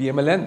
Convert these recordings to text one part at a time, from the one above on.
PMLN।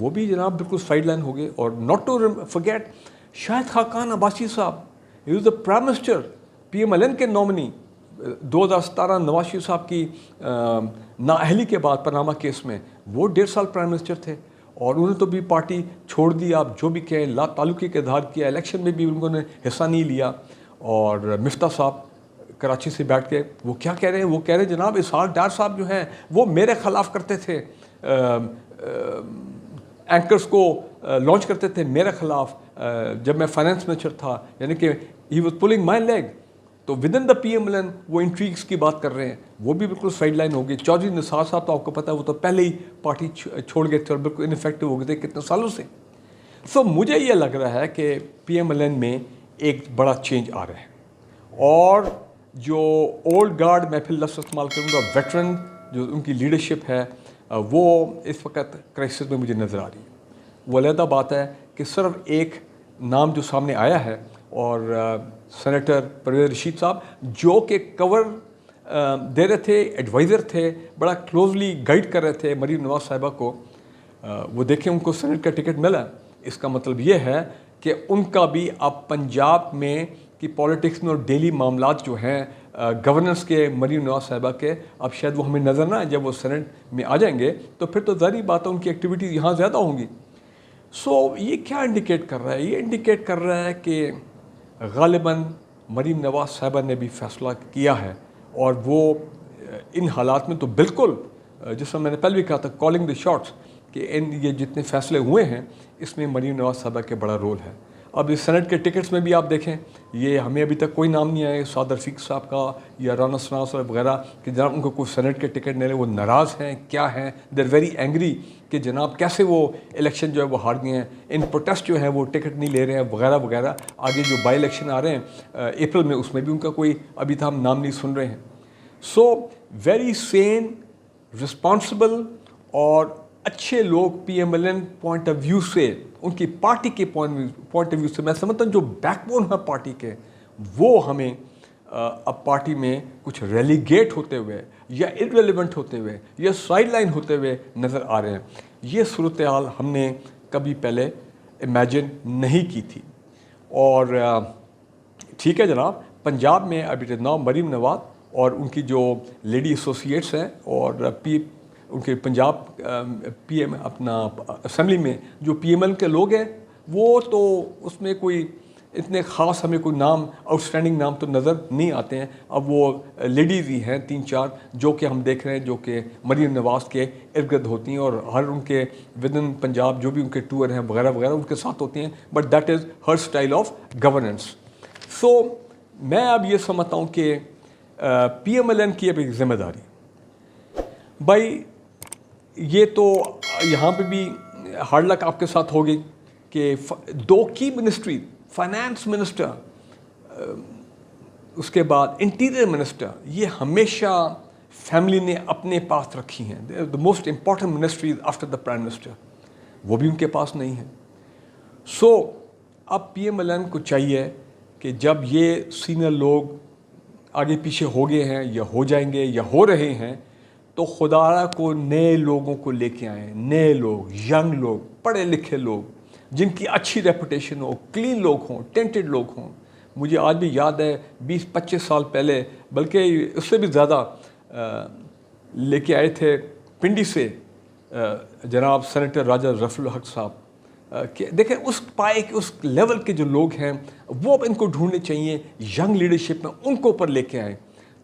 وہ بھی جناب بالکل سائڈ لائن ہو گئے. اور not to forget Shahid Khaqan Abbasi صاحب, he was the prime minister, PMLN کے نامنی. 2017 نواز شریف صاحب کی نااہلی کے بعد پاناما کیس میں وہ 1.5 سال پرائم منسٹر تھے, اور انہوں نے تو بھی پارٹی چھوڑ دی, آپ جو بھی کہیں, لا تعلقی کا اظہار کیا, الیکشن میں بھی انہوں نے حصہ نہیں لیا. اور مفتاح صاحب کراچی سے بیٹھ کے وہ کیا کہہ رہے ہیں, وہ کہہ رہے ہیں جناب اسحاق ڈار صاحب جو ہیں وہ میرے خلاف کرتے تھے, اینکرز کو لانچ کرتے تھے میرے خلاف جب میں فائنانس منسٹر تھا, یعنی کہ he was polling my league. تو ود ان دا PMLN وہ انٹریگس کی بات کر رہے ہیں, وہ بھی بالکل سائڈ لائن ہو گئی. چودھری نثار صاحب تو آپ کو پتہ ہے وہ تو پہلے ہی پارٹی چھوڑ گئے تھے اور بالکل انفیکٹو ہو گئے تھے کتنے سالوں سے. سو مجھے یہ لگ رہا ہے کہ PMLN میں ایک بڑا چینج آ رہا ہے, اور جو اولڈ گارڈ, میں پھر لفظ استعمال کروں گا, ویٹرن جو ان کی لیڈرشپ ہے, وہ اس وقت کرائسس میں مجھے نظر آ رہی ہے. وہ علیحدہ بات ہے کہ صرف ایک نام جو سامنے آیا ہے, اور سینیٹر پرویز رشید صاحب جو کہ کور دے رہے تھے, ایڈوائزر تھے, بڑا کلوزلی گائیڈ کر رہے تھے مریم نواز صاحبہ کو, وہ دیکھیں ان کو سینیٹ کا ٹکٹ ملا. اس کا مطلب یہ ہے کہ ان کا بھی اب پنجاب میں کی پالیٹکس میں اور ڈیلی معاملات جو ہیں گورننس کے مریم نواز صاحبہ کے, اب شاید وہ ہمیں نظر نہ آئے. جب وہ سینٹ میں آ جائیں گے تو پھر تو ظاہری بات ہے ان کی ایکٹیویٹیز یہاں زیادہ ہوں گی. سو یہ کیا انڈیکیٹ کر رہا ہے, یہ انڈیکیٹ کر رہا ہے کہ غالباً مریم نواز صاحبہ نے بھی فیصلہ کیا ہے, اور وہ ان حالات میں تو بالکل, جس میں نے پہلے بھی کہا تھا, کالنگ دی شاٹس, کہ یہ جتنے فیصلے ہوئے ہیں اس میں مریم نواز صاحبہ کے بڑا رول ہے. اب اس سینٹ کے ٹکٹس میں بھی آپ دیکھیں, یہ ہمیں ابھی تک کوئی نام نہیں آیا سعد رفیق صاحب کا یا رانا ثناء صاحب وغیرہ کہ جناب ان کو کوئی سینٹ کے ٹکٹ نہیں لے. وہ ناراض ہیں, کیا ہیں, دے آر ویری اینگری کہ جناب کیسے وہ الیکشن جو ہے وہ ہار گئے ہیں, ان پروٹیسٹ جو ہیں وہ ٹکٹ نہیں لے رہے ہیں وغیرہ وغیرہ. آگے جو بائی الیکشن آ رہے ہیں اپریل میں, اس میں بھی ان کا کوئی ابھی تک ہم نام نہیں سن رہے ہیں. سو ویری سین, رسپانسبل اور اچھے لوگ PMLN پوائنٹ آف ویو سے, ان کی پارٹی کے پوائنٹ آف ویو سے, میں سمجھتا ہوں جو بیک بون ہے پارٹی کے, وہ ہمیں اب پارٹی میں کچھ ریلیگیٹ ہوتے ہوئے یا ارریلیونٹ ہوتے ہوئے یا سائڈ لائن ہوتے ہوئے نظر آ رہے ہیں. یہ صورتحال ہم نے کبھی پہلے امیجن نہیں کی تھی. اور ٹھیک ہے جناب, پنجاب میں ابھی نام مریم نواز اور ان کی جو لیڈی ایسوسیٹس ہیں, اور ان کے پنجاب PM اپنا اسمبلی میں جو PML کے لوگ ہیں, وہ تو اس میں کوئی اتنے خاص ہمیں کوئی نام, آؤٹ اسٹینڈنگ نام تو نظر نہیں آتے ہیں. اب وہ لیڈیز ہی ہیں 3-4 جو کہ ہم دیکھ رہے ہیں, جو کہ مریم نواز کے ارد گرد ہوتی ہیں, اور ہر ان کے ود ان پنجاب جو بھی ان کے ٹور ہیں وغیرہ وغیرہ ان کے ساتھ ہوتی ہیں. But that is her style of governance. So میں اب یہ سمجھتا ہوں کہ PMLN کی اب ایک ذمہ داری, بھائی یہ تو یہاں پہ بھی ہارڈ لک آپ کے ساتھ ہوگی کہ 2 کی منسٹری, فائنانس منسٹر, اس کے بعد انٹیریئر منسٹر, یہ ہمیشہ فیملی نے اپنے پاس رکھی ہیں. The most important ministries after the prime minister, وہ بھی ان کے پاس نہیں ہیں. سو اب PMLN کو چاہیے کہ جب یہ سینئر لوگ آگے پیچھے ہو گئے ہیں یا ہو جائیں گے یا ہو رہے ہیں, تو خدا کو نئے لوگوں کو لے کے آئیں, نئے لوگ, ینگ لوگ, پڑھے لکھے لوگ, جن کی اچھی ریپوٹیشن ہو, کلین لوگ ہوں, ٹینٹڈ لوگ ہوں. مجھے آج بھی یاد ہے 20-25 سال پہلے, بلکہ اس سے بھی زیادہ, لے کے آئے تھے پنڈی سے جناب سینیٹر راجہ ظفر الحق صاحب. کہ دیکھیں اس پائے کے, اس لیول کے جو لوگ ہیں وہ اب ان کو ڈھونڈنے چاہیے, ینگ لیڈرشپ میں ان کو اوپر لے کے آئیں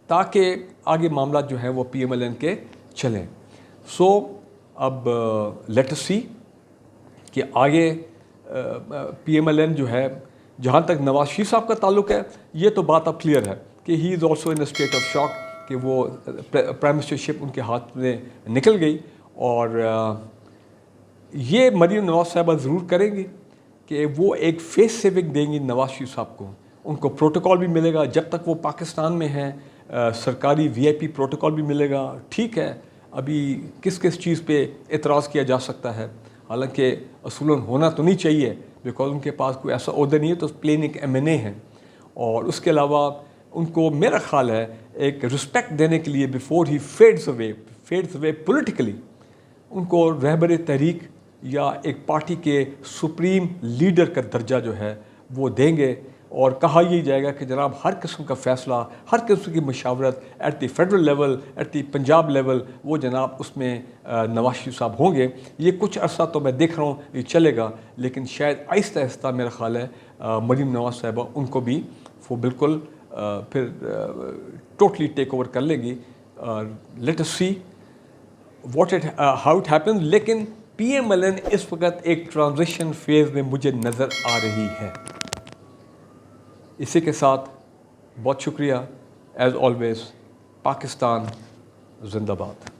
تاکہ آگے معاملات جو ہیں وہ PMLN کے چلیں. سو اب لیٹ اس سی کہ آگے PMLN جو ہے, جہاں تک نواز شریف صاحب کا تعلق ہے, یہ تو بات اب کلیئر ہے کہ he is also in a state of shock کہ وہ پرائم منسٹرشپ ان کے ہاتھ میں نکل گئی. اور یہ مریم نواز صاحبہ ضرور کریں گی کہ وہ ایک فیس سیونگ دیں گی نواز شریف صاحب کو. ان کو پروٹوکال بھی ملے گا جب تک وہ پاکستان میں ہیں, سرکاری VIP پروٹوکال بھی ملے گا. ٹھیک ہے, ابھی کس کس چیز پہ اعتراض کیا جا سکتا ہے, حالانکہ اصولاً ہونا تو نہیں چاہیے بیکاز ان کے پاس کوئی ایسا عہدہ نہیں ہے, تو پلین ایک MNA ہیں. اور اس کے علاوہ ان کو میرا خیال ہے ایک رسپیکٹ دینے کے لیے before he fades away politically, ان کو رہبر تحریک یا ایک پارٹی کے سپریم لیڈر کا درجہ جو ہے وہ دیں گے، اور کہا یہ جائے گا کہ جناب ہر قسم کا فیصلہ، ہر قسم کی مشاورت at the federal level, at the Punjab level, وہ جناب اس میں نواز شریف صاحب ہوں گے۔ یہ کچھ عرصہ تو میں دیکھ رہا ہوں یہ چلے گا، لیکن شاید آہستہ آہستہ میرا خیال ہے مریم نواز صاحبہ ان کو بھی وہ بالکل پھر ٹوٹلی ٹیک اوور کر لے گی۔ Let us see how it happens. لیکن پی ایم ایل این اس وقت ایک ٹرانزیشن فیز میں مجھے نظر آ رہی ہے۔ اسی کے ساتھ بہت شکریہ، ایز آلویز پاکستان زندہ باد۔